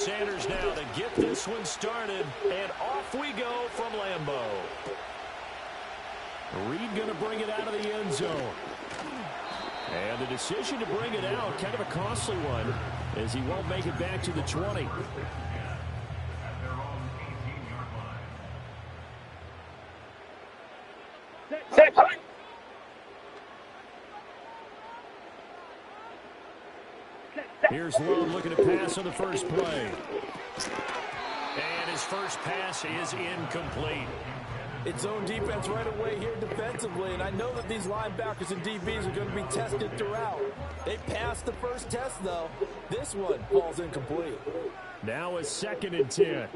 Sanders now to get this one started, and off we go from Lambeau. Reed going to bring it out of the end zone. And the decision to bring it out, kind of a costly one, as he won't make it back to the 20. Here's Love looking to pass on the first play. And his first pass is incomplete. It's zone defense right away here defensively, and I know that these linebackers and DBs are going to be tested throughout. They passed the first test, though. This one falls incomplete. Now a 2nd and 10.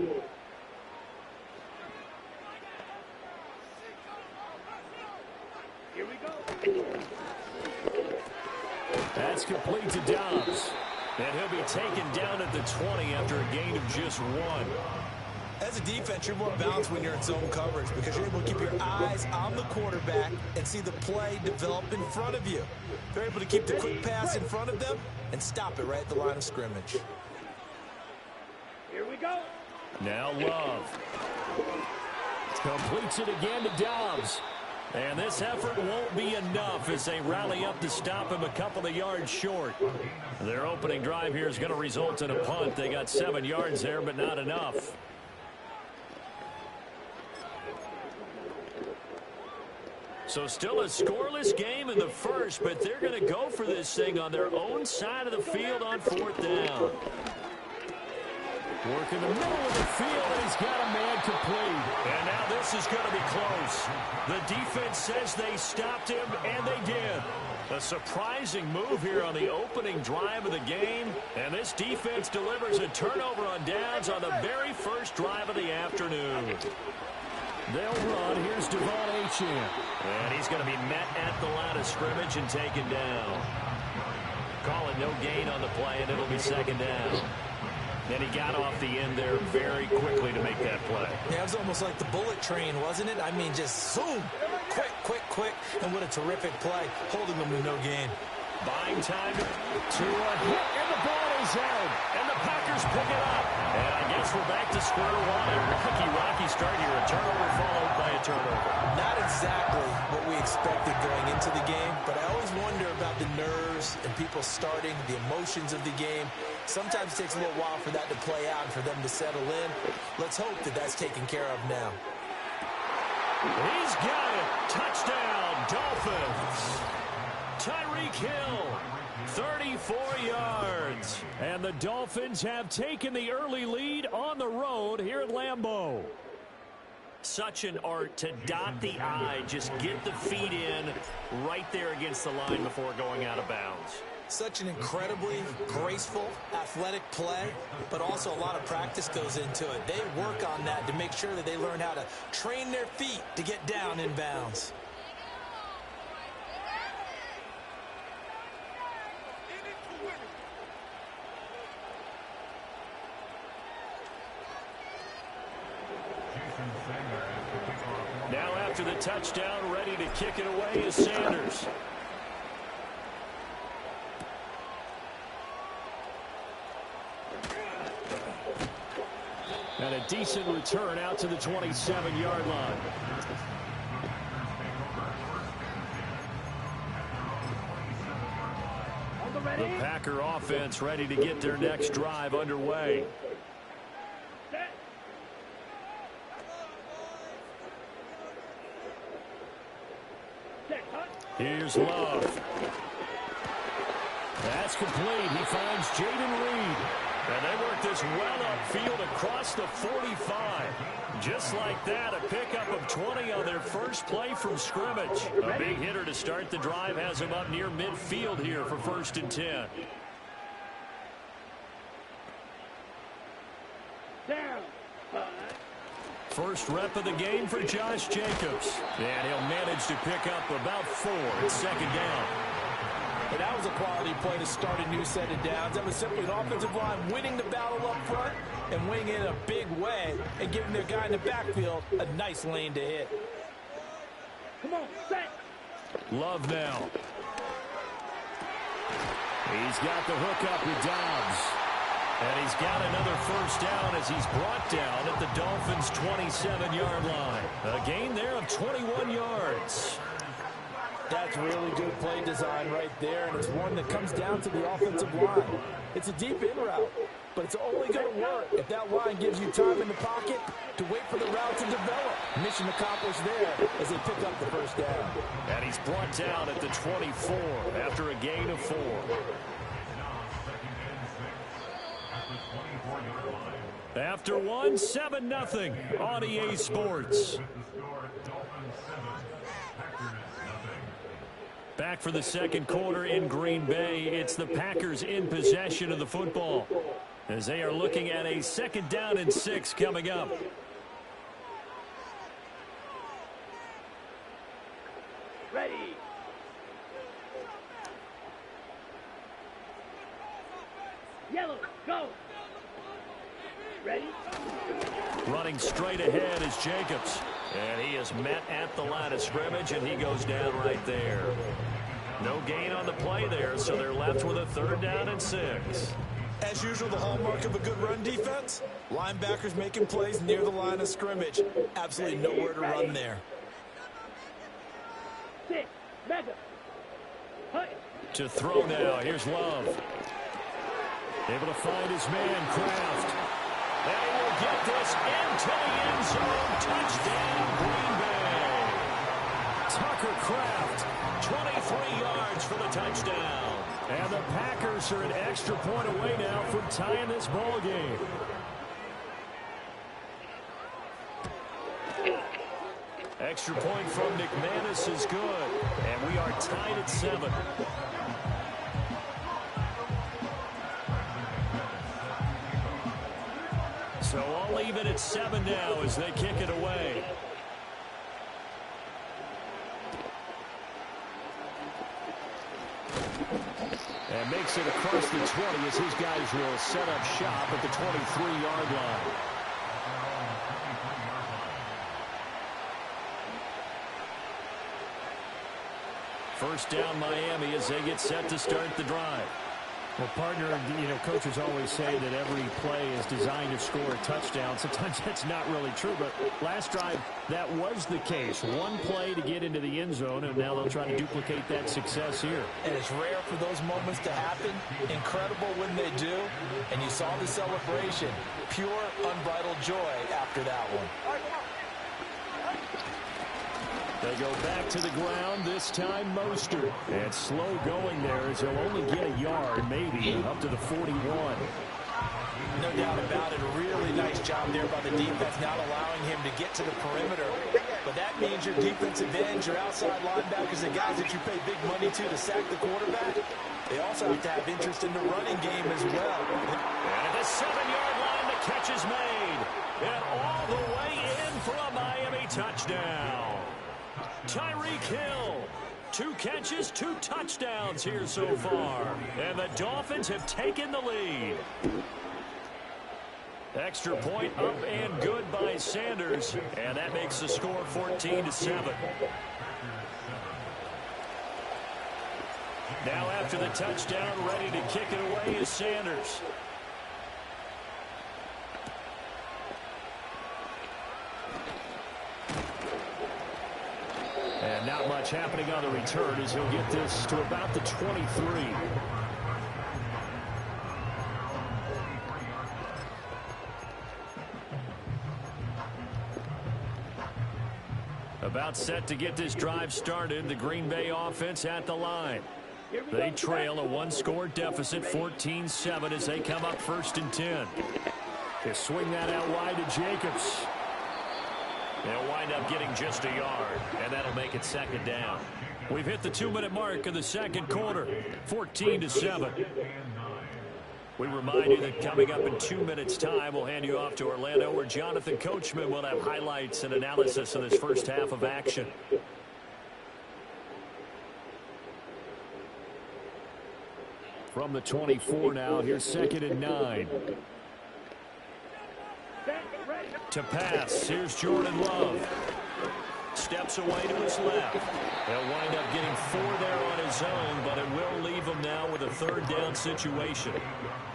Here we go. That's complete to Dobbs. And he'll be taken down at the 20 after a gain of just 1. As a defense, you're more balanced when you're in zone coverage because you're able to keep your eyes on the quarterback and see the play develop in front of you. They're able to keep the quick pass in front of them and stop it right at the line of scrimmage. Here we go. Now Love. Completes it again to Dobbs. And this effort won't be enough as they rally up to stop him a couple of yards short. Their opening drive here is going to result in a punt. They got 7 yards there, but not enough. So still a scoreless game in the first, but they're going to go for this thing on their own side of the field on 4th down. Work in the middle of the field, and he's got a man complete. And now this is going to be close. The defense says they stopped him, and they did. A surprising move here on the opening drive of the game. And this defense delivers a turnover on downs on the very first drive of the afternoon. They'll run. Here's Devon Achane. And he's going to be met at the line of scrimmage and taken down. Calling no gain on the play, and it'll be 2nd down. And he got off the end there very quickly to make that play. Yeah, it was almost like the bullet train, wasn't it? I mean, just zoom. Quick, quick, quick. And what a terrific play, holding them to no gain. Buying time to a hit, and the ball is out. And the Packers pick it up. And I guess we're back to square one. A rocky start here. A turnover followed by a turnover. Not exactly what we expected going into the game, but I always wonder about the nerves and people starting, the emotions of the game. Sometimes it takes a little while for that to play out and for them to settle in. Let's hope that that's taken care of now. He's got it. Touchdown, Dolphins. Tyreek Hill, 34 yards. And the Dolphins have taken the early lead on the road here at Lambeau. Such an art to dot the I, just get the feet in right there against the line before going out of bounds. Such an incredibly graceful, athletic play, but also a lot of practice goes into it. They work on that to make sure that they learn how to train their feet to get down in bounds. Now after the touchdown, ready to kick it away is Sanders. And a decent return out to the 27-yard line. The Packer offense ready to get their next drive underway. Here's Love. That's complete. He finds Jaden Reed. And they work this well upfield across the 45. Just like that, a pickup of 20 on their first play from scrimmage. A big hitter to start the drive has him up near midfield here for 1st and 10. First rep of the game for Josh Jacobs. And he'll manage to pick up about 4 at 2nd down. And that was a quality play to start a new set of downs. That was simply an offensive line winning the battle up front and winning it in a big way and giving their guy in the backfield a nice lane to hit. Come on, set. Love now. He's got the hook up with Dobbs. And he's got another first down as he's brought down at the Dolphins' 27-yard line. A gain there of 21 yards. That's really good play design right there, and it's one that comes down to the offensive line. It's a deep in route, but it's only going to work if that line gives you time in the pocket to wait for the route to develop. Mission accomplished there as they pick up the first down. And he's brought down at the 24 after a gain of 4. After one, 7-0 on EA Sports. Back for the second quarter in Green Bay. It's the Packers in possession of the football as they are looking at a 2nd down and 6 coming up. Ready. Yellow, go. Ready. Running straight ahead is Jacobs. And he is met at the line of scrimmage, and he goes down right there. No gain on the play there, so they're left with a 3rd down and 6. As usual, the hallmark of a good run defense, linebackers making plays near the line of scrimmage. Absolutely nowhere to run there. 6, mega. Hut. To throw now, here's Love. Able to find his man, Kraft. And he will get this into the end zone. Touchdown, Green Bay. Tucker Kraft, 23 yards for the touchdown. And the Packers are an extra point away now from tying this ball game. Extra point from McManus is good. And we are tied at 7. So all even at 7 now as they kick it away. And makes it across the 20 as his guys will set up shop at the 23-yard line. First down Miami as they get set to start the drive. Well, partner, coaches always say that every play is designed to score a touchdown. Sometimes that's not really true, but last drive, that was the case. One play to get into the end zone, and now they'll try to duplicate that success here. And it's rare for those moments to happen. Incredible when they do. And you saw the celebration. Pure, unbridled joy after that one. They go back to the ground, this time Mostert. And slow going there as he'll only get a yard, maybe, up to the 41. No doubt about it. A really nice job there by the defense, not allowing him to get to the perimeter. But that means your defensive ends, your outside linebackers, the guys that you pay big money to sack the quarterback, they also have to have interest in the running game as well. And at the 7-yard line, the catch is made. And all the way in for a Miami touchdown. Tyreek Hill, 2 catches, 2 touchdowns here so far. And the Dolphins have taken the lead. Extra point up and good by Sanders. And that makes the score 14-7. Now after the touchdown, ready to kick it away is Sanders. And not much happening on the return as he'll get this to about the 23. About set to get this drive started. The Green Bay offense at the line. They trail a 1-score deficit, 14-7 as they come up 1st and 10. They swing that out wide to Jacobs. They'll wind up getting just a yard, and that'll make it 2nd down. We've hit the 2-minute mark of the second quarter, 14-7. We remind you that coming up in 2 minutes' time, we'll hand you off to Orlando, where Jonathan Coachman will have highlights and analysis of this first half of action. From the 24 now, here's 2nd and 9. To pass, here's Jordan Love. steps away to his left. He'll wind up getting 4 there on his own, but it will leave him now with a 3rd down situation.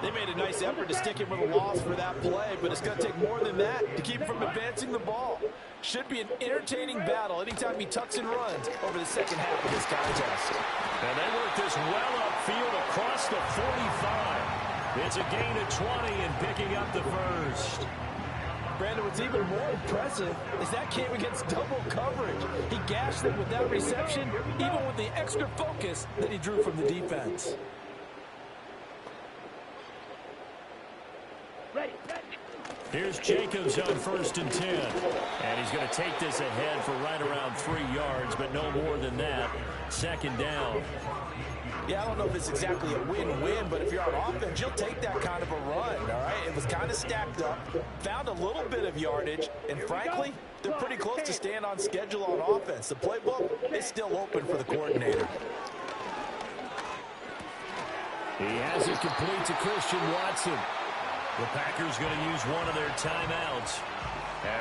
They made a nice effort to stick him with a loss for that play, but it's going to take more than that to keep him from advancing the ball. Should be an entertaining battle anytime he tucks and runs over the second half of this contest. And they work this well upfield across the 45. It's a gain of 20 and picking up the first. Brandon, what's even more impressive is that came against double coverage. He gashed them with that reception, even with the extra focus that he drew from the defense. Ready. Here's Jacobs on 1st and 10. And he's going to take this ahead for right around 3 yards, but no more than that. 2nd down. Yeah, I don't know if it's exactly a win-win, but if you're on offense, you'll take that kind of a run, all right? It was kind of stacked up, found a little bit of yardage, and frankly, they're pretty close to staying on schedule on offense. The playbook is still open for the coordinator. He has it complete to Christian Watson. The Packers going to use one of their timeouts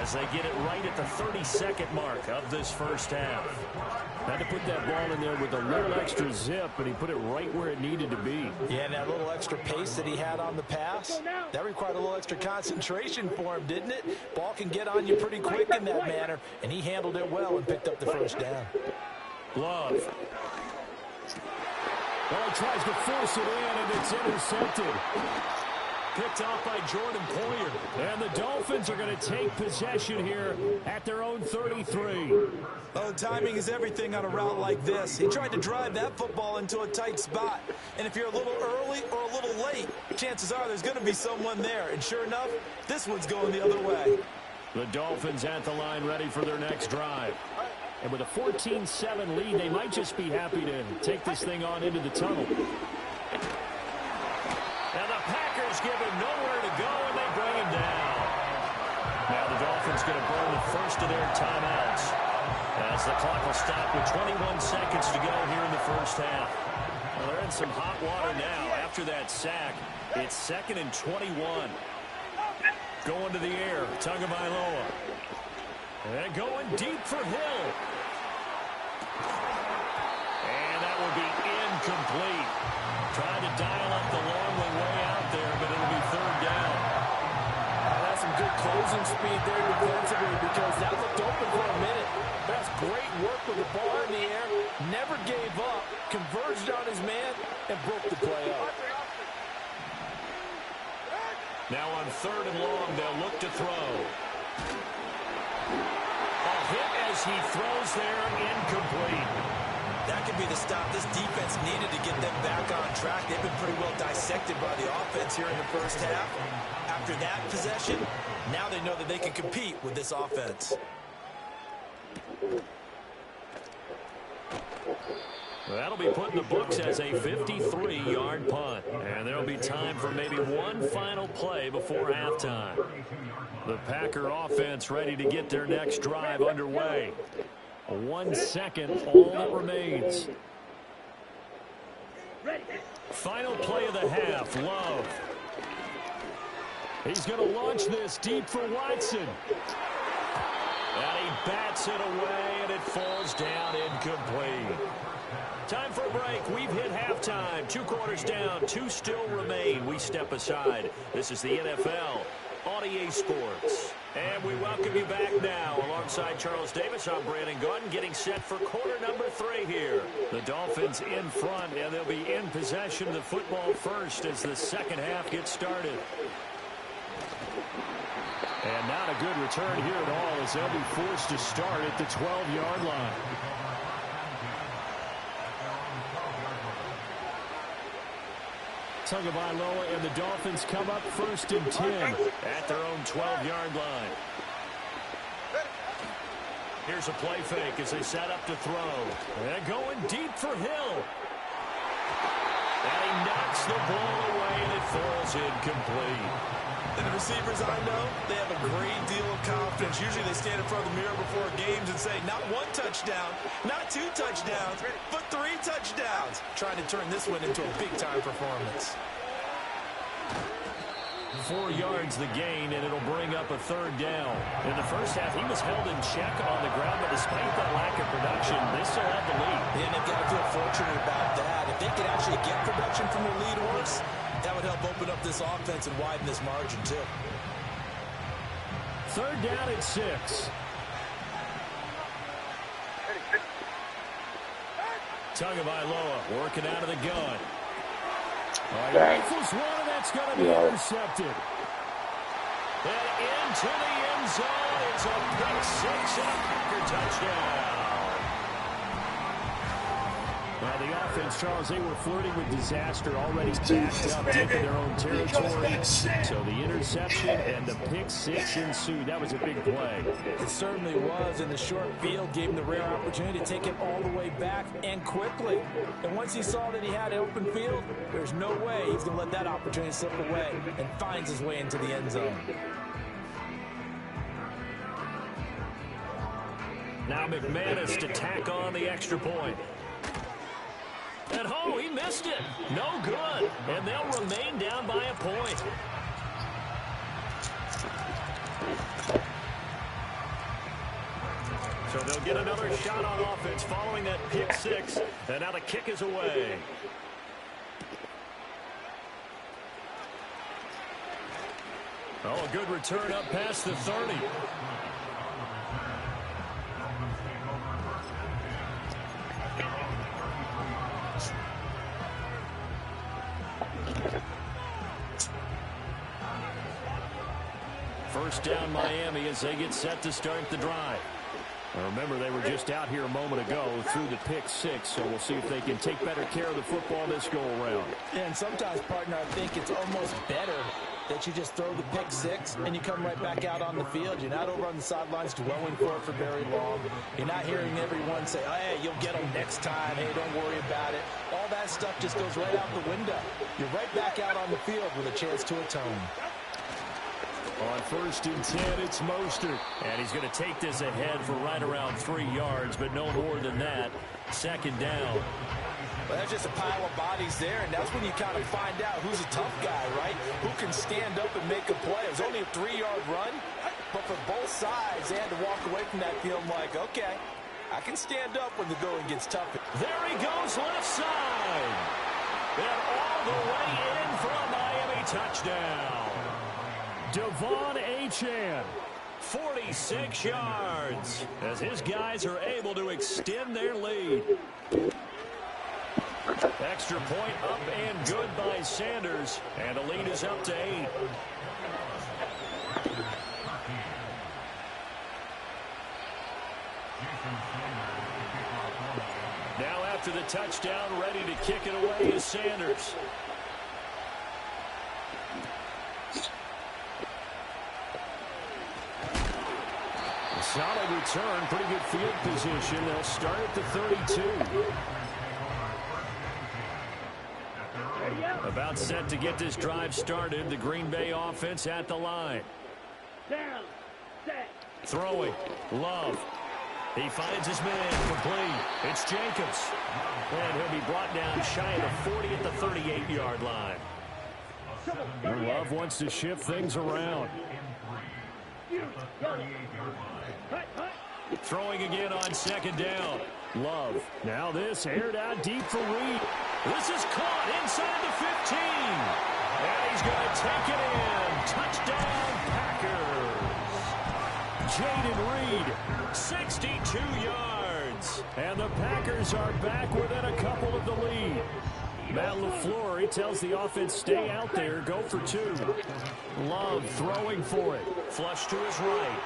as they get it right at the 32nd mark of this first half. Had to put that ball in there with a little extra zip, and he put it right where it needed to be. Yeah, and that little extra pace that he had on the pass, that required a little extra concentration for him, didn't it? Ball can get on you pretty quick in that manner, and he handled it well and picked up the first down. Love. Well, he tries to force it in, and it's intercepted. Picked off by Jordan Poyer. And the Dolphins are going to take possession here at their own 33. Oh, timing is everything on a route like this. He tried to drive that football into a tight spot. And if you're a little early or a little late, chances are there's going to be someone there. And sure enough, this one's going the other way. The Dolphins at the line ready for their next drive. And with a 14-7 lead, they might just be happy to take this thing on into the tunnel. And the Packers give him nowhere to go, and they bring him down. Now the Dolphins going to burn the first of their timeouts as the clock will stop with 21 seconds to go here in the first half. Well, they're in some hot water now. After that sack, it's 2nd and 21. Going to the air, Tagovailoa. And going deep for Hill. And that will be incomplete. Trying to dial up the long way out there, but it'll be 3rd down. That's some good closing speed there defensively because that looked open for a minute. That's great work with the ball in the air. Never gave up, converged on his man, and broke the play up. Now on 3rd and long, they'll look to throw. A hit as he throws there, incomplete. That could be the stop this defense needed to get them back on track. They've been pretty well dissected by the offense here in the first half. After that possession, now they know that they can compete with this offense. That'll be put in the books as a 53-yard punt. And there'll be time for maybe one final play before halftime. The Packer offense ready to get their next drive underway. 1 second, all that remains. Final play of the half, Love. He's going to launch this deep for Watson. And he bats it away, and it falls down incomplete. Time for a break. We've hit halftime. 2 quarters down, 2 still remain. We step aside. This is the NFL on EA Sports. And we welcome you back now. Alongside Charles Davis, I'm Brandon Gordon, getting set for quarter number 3 here. The Dolphins in front, and they'll be in possession of the football first as the second half gets started. And not a good return here at all as they'll be forced to start at the 12-yard line. Tagovailoa and the Dolphins come up 1st and 10 at their own 12-yard line. Here's a play fake as they set up to throw. And going deep for Hill. And he knocks the ball away, and it falls incomplete. And the receivers I know, they have a great deal of confidence. Usually they stand in front of the mirror before games and say, not 1 touchdown, not 2 touchdowns, but 3 touchdowns. Trying to turn this one into a big-time performance. 4 yards the gain, and it'll bring up a third down. In the first half, he was held in check on the ground, but despite that lack of production, they still have the lead. Yeah, and they've got to feel fortunate about that. If they could actually get production from their lead horse, that would help open up this offense and widen this margin, too. Third down at 6. Tagovailoa working out of the gun. Rifles one, and that's going to be intercepted. And into the end zone. It's a pick 6 and a Packer touchdown. Now the offense, Charles, they were flirting with disaster, already backed up deep in their own territory. So the interception and the pick 6 ensued. That was a big play. It certainly was, and the short field gave him the rare opportunity to take it all the way back and quickly. And once he saw that he had an open field, there's no way he's going to let that opportunity slip away, and finds his way into the end zone. Now McManus to tack on the extra point. And he missed it. No good. And they'll remain down by a point. So they'll get another shot on offense following that pick 6. And now the kick is away. A good return up past the 30. First down Miami as they get set to start the drive. Now remember, they were just out here a moment ago through the pick 6, so we'll see if they can take better care of the football this go-around. Yeah, and sometimes, partner, I think it's almost better that you just throw the pick 6 and you come right back out on the field. You're not over on the sidelines dwelling for it for very long. You're not hearing everyone say, oh, hey, you'll get them next time. Hey, don't worry about it. All that stuff just goes right out the window. You're right back out on the field with a chance to atone. On 1st and 10, it's Mostert. And he's going to take this ahead for right around 3 yards, but no more than that. Second down. Well, that's just a pile of bodies there, and that's when you kind of find out who's a tough guy, right? Who can stand up and make a play. It was only a 3-yard run, but for both sides, they had to walk away from that field like, okay, I can stand up when the going gets tough. There he goes, left side. And all the way in for a Miami touchdown. Devon Achane. 46 yards as his guys are able to extend their lead. Extra point up and good by Sanders, and the lead is up to 8. Now after the touchdown, ready to kick it away is Sanders. Solid return, pretty good field position. They'll start at the 32. About set to get this drive started. The Green Bay offense at the line. Down, set. Throwing. Love. He finds his man complete. It's Jacobs. And he'll be brought down shy of the 40 at the 38-yard line. Love wants to shift things around. Throwing again on second down. Love. Now this aired out deep for Reed. This is caught inside the 15. And he's going to take it in. Touchdown, Packers. Jaden Reed, 62 yards. And the Packers are back within a couple of the lead. Matt LaFleur, he tells the offense, stay out there, go for 2. Love throwing for it. Flush to his right.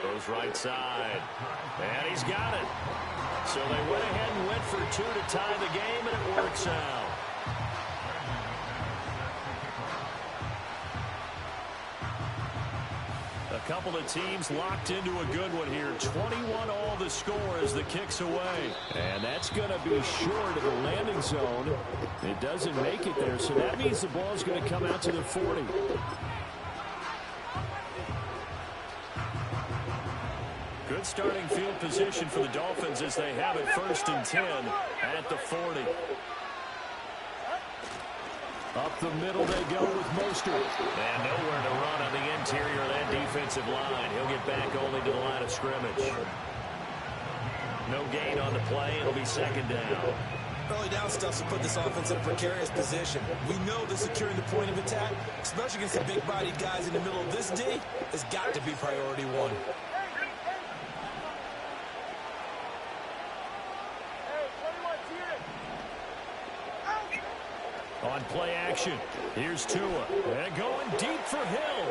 Goes right side. And he's got it. So they went ahead and went for 2 to tie the game, and it works out. A couple of teams locked into a good one here. 21 all the score as the kick's away. And that's going to be short of the landing zone. It doesn't make it there, so that means the ball's going to come out to the 40. Good starting field position for the Dolphins as they have it 1st and 10 at the 40. Up the middle they go with Mostert. And nowhere to run on the interior of that defensive line. He'll get back only to the line of scrimmage. No gain on the play. It'll be second down. Early down stuff will put this offense in a precarious position. We know that securing the point of attack, especially against the big-bodied guys in the middle of this D, has got to be priority one. On play action, here's Tua. And going deep for Hill.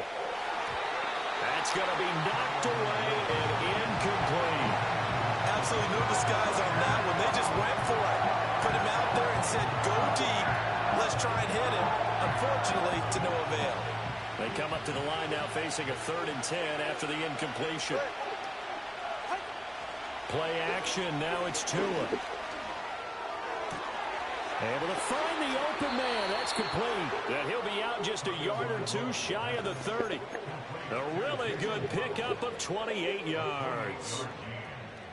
That's going to be knocked away and incomplete. Absolutely no disguise on that one. They just went for it. Put him out there and said, go deep. Let's try and hit him. Unfortunately, to no avail. They come up to the line now facing a 3rd and 10 after the incompletion. Play action, now it's Tua. Able to find the open man. That's complete. And he'll be out just a yard or two shy of the 30. A really good pickup of 28 yards.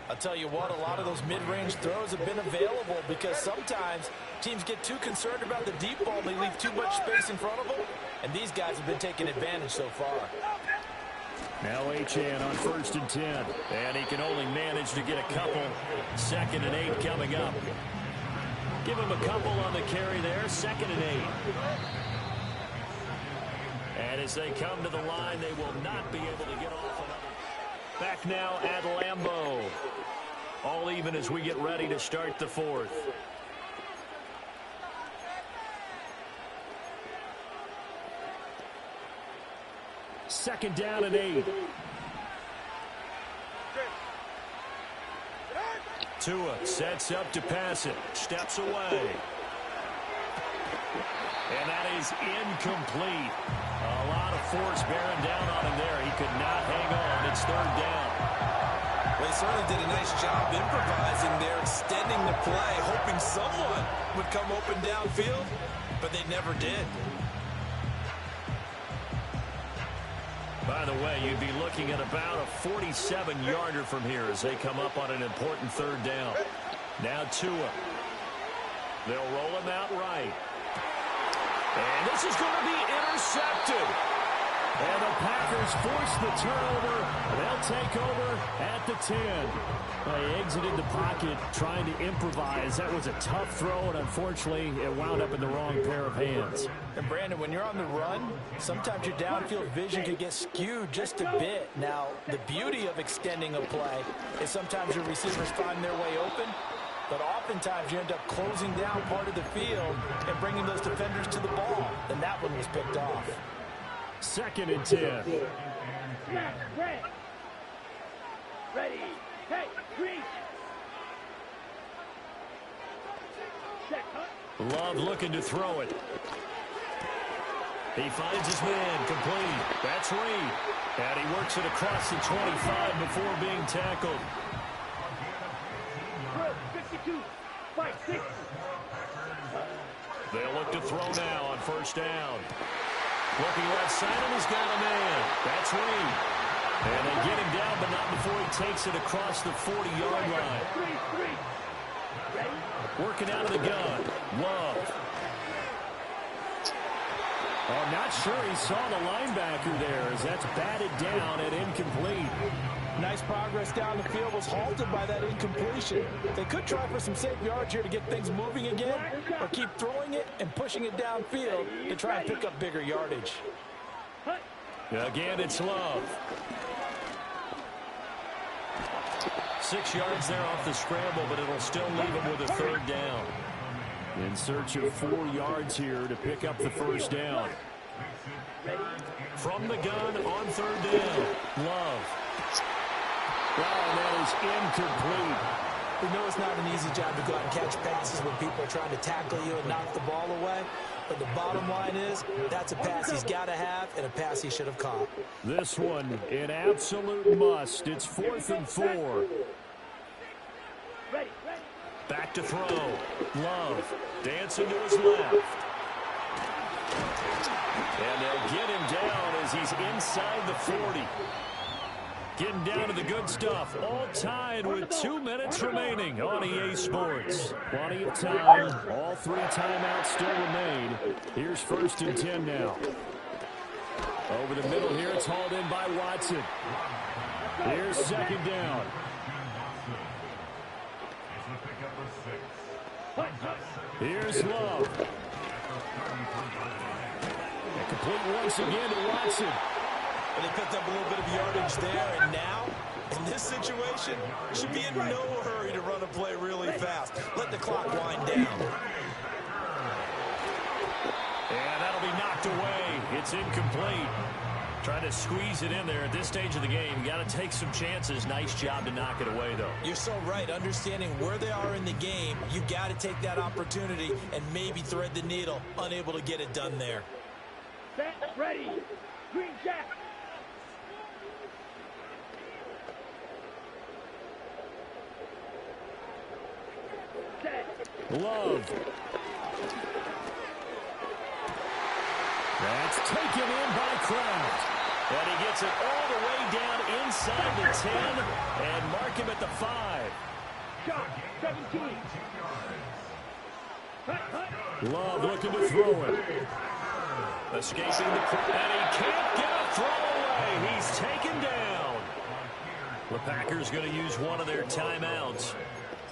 I'll tell you what, a lot of those mid-range throws have been available because sometimes teams get too concerned about the deep ball and they leave too much space in front of them, and these guys have been taking advantage so far. Now Achane on 1st and 10, and he can only manage to get a couple. 2nd and 8 coming up. Give him a couple on the carry there, 2nd and 8. And as they come to the line, they will not be able to get off another. Back now at Lambeau. All even as we get ready to start the 4th. Second down and 8. Tua sets up to pass it. Steps away. And that is incomplete. A lot of force bearing down on him there. He could not hang on. It's 3rd down. Well, they certainly did a nice job improvising there, extending the play, hoping someone would come open downfield, but they never did. By the way, you'd be looking at about a 47-yarder from here as they come up on an important 3rd down. Now Tua. They'll roll him out right. And this is going to be intercepted. And the Packers force the turnover. They'll take over at the 10. They exited the pocket trying to improvise. That was a tough throw, and unfortunately, it wound up in the wrong pair of hands. And Brandon, when you're on the run, sometimes your downfield vision can get skewed just a bit. Now, the beauty of extending a play is sometimes your receivers find their way open, but oftentimes you end up closing down part of the field and bringing those defenders to the ball. And that one was picked off. 2nd and 10. Snap, red. Ready, hey, green. Set, huh? Love looking to throw it. He finds his man, complete. That's Reed. And he works it across the 25 before being tackled. 52, 5-6. They'll look to throw now on 1st down. Looking right side, and he's got a man. That's Reed. And they get him down, but not before he takes it across the 40-yard line. 3-3. Working out of the gun. Love. I'm not sure he saw the linebacker there as that's batted down and incomplete. Nice progress down the field was halted by that incompletion. They could try for some safe yards here to get things moving again, or keep throwing it and pushing it downfield to try and pick up bigger yardage. Again, it's Love. 6 yards there off the scramble, but it'll still leave him with a 3rd down. In search of 4 yards here to pick up the 1st down. From the gun on 3rd down, Love. Wow, that is incomplete. We know it's not an easy job to go out and catch passes when people are trying to tackle you and knock the ball away. But the bottom line is, that's a pass he's got to have and a pass he should have caught. This one, an absolute must. It's 4th and 4. Back to throw. Love dancing to his left. And they'll get him down as he's inside the 40. Getting down to the good stuff. All tied with 2 minutes remaining on EA Sports. Plenty of time. All 3 timeouts still remain. Here's 1st and 10 now. Over the middle here, it's hauled in by Watson. Here's 2nd down. Here's Love. And complete once again to Watson. And they picked up a little bit of yardage there, and now, in this situation, should be in no hurry to run a play really fast. Let the clock wind down. And that'll be knocked away. It's incomplete. Trying to squeeze it in there at this stage of the game. You got to take some chances. Nice job to knock it away, though. You're so right. Understanding where they are in the game, you got to take that opportunity and maybe thread the needle. Unable to get it done there. Set, ready. Green jack. Love. That's taken in by Kraft. And he gets it all the way down inside the 10 and mark him at the 5. Shot, 17. Love looking to throw it. Escaping the... And he can't get a throw away. He's taken down. The Packers going to use one of their timeouts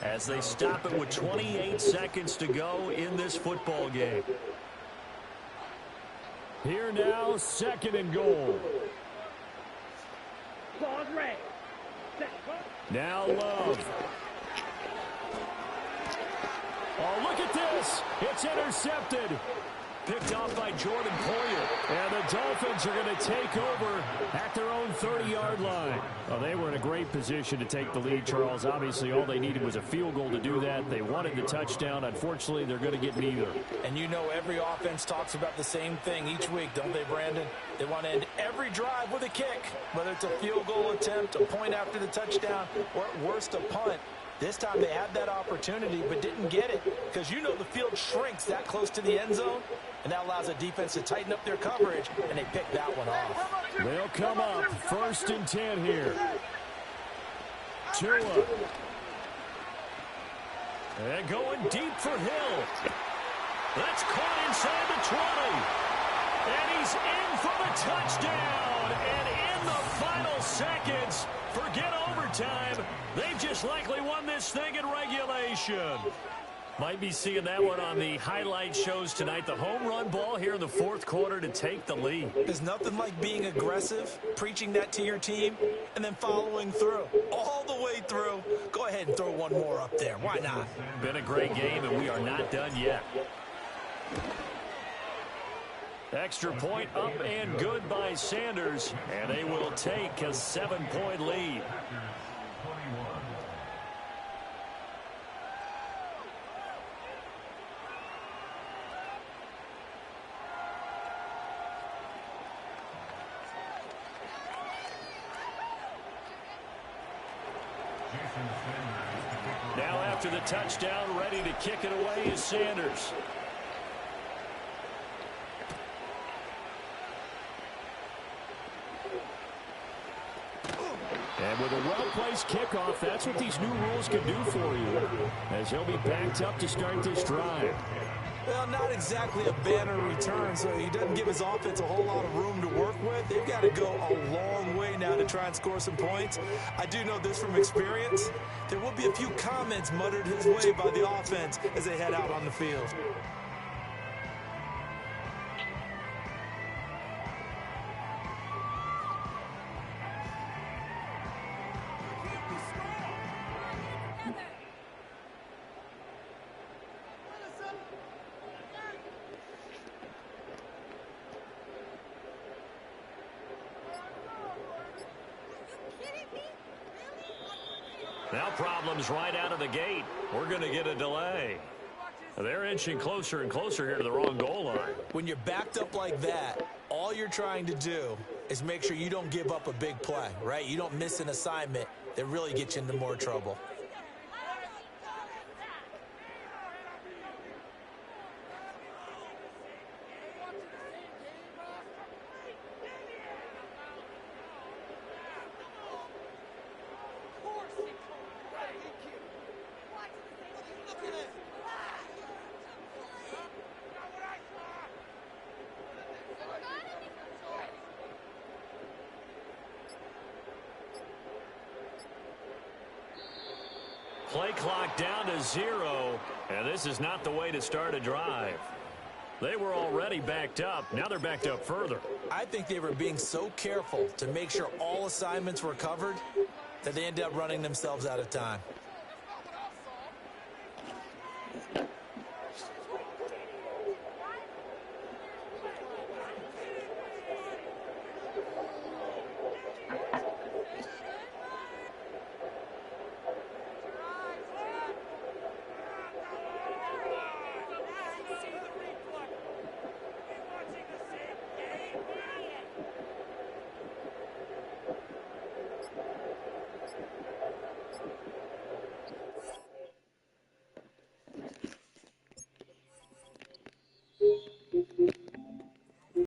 as they stop it with 28 seconds to go in this football game. Here now, 2nd and goal. Ball's red. Now Love. Oh, look at this. It's intercepted. Picked off by Jordan Poyer. And the Dolphins are going to take over at their own 30-yard line. Well, they were in a great position to take the lead, Charles. Obviously, all they needed was a field goal to do that. They wanted the touchdown. Unfortunately, they're going to get neither. And you know every offense talks about the same thing each week, don't they, Brandon? They want to end every drive with a kick, whether it's a field goal attempt, a point after the touchdown, or at worst a punt. This time they had that opportunity but didn't get it because you know the field shrinks that close to the end zone, and that allows the defense to tighten up their coverage, and they pick that one off. They'll come up 1st and 10 here. Tua. And going deep for Hill. That's caught inside the 20. And he's in for the touchdown. And in the final seconds, forget overtime. They've just likely won this thing in regulation. Might be seeing that one on the highlight shows tonight. The home run ball here in the 4th quarter to take the lead. There's nothing like being aggressive, preaching that to your team, and then following through. All the way through. Go ahead and throw one more up there. Why not? Been a great game, and we are not done yet. Extra point up and good by Sanders, and they will take a 7-point lead. Now after the touchdown, ready to kick it away is Sanders. And with a well-placed kickoff, that's what these new rules can do for you, as he'll be backed up to start this drive. Well, not exactly a banner return, so he doesn't give his offense a whole lot of room to work with. They've got to go a long way now to try and score some points. I do know this from experience. There will be a few comments muttered his way by the offense as they head out on the field. Now problems right out of the gate. We're going to get a delay. They're inching closer and closer here to the wrong goal line. When you're backed up like that, all you're trying to do is make sure you don't give up a big play, right? You don't miss an assignment that really gets you into more trouble. Play clock down to 0, and this is not the way to start a drive. They were already backed up. Now they're backed up further. I think they were being so careful to make sure all assignments were covered that they ended up running themselves out of time.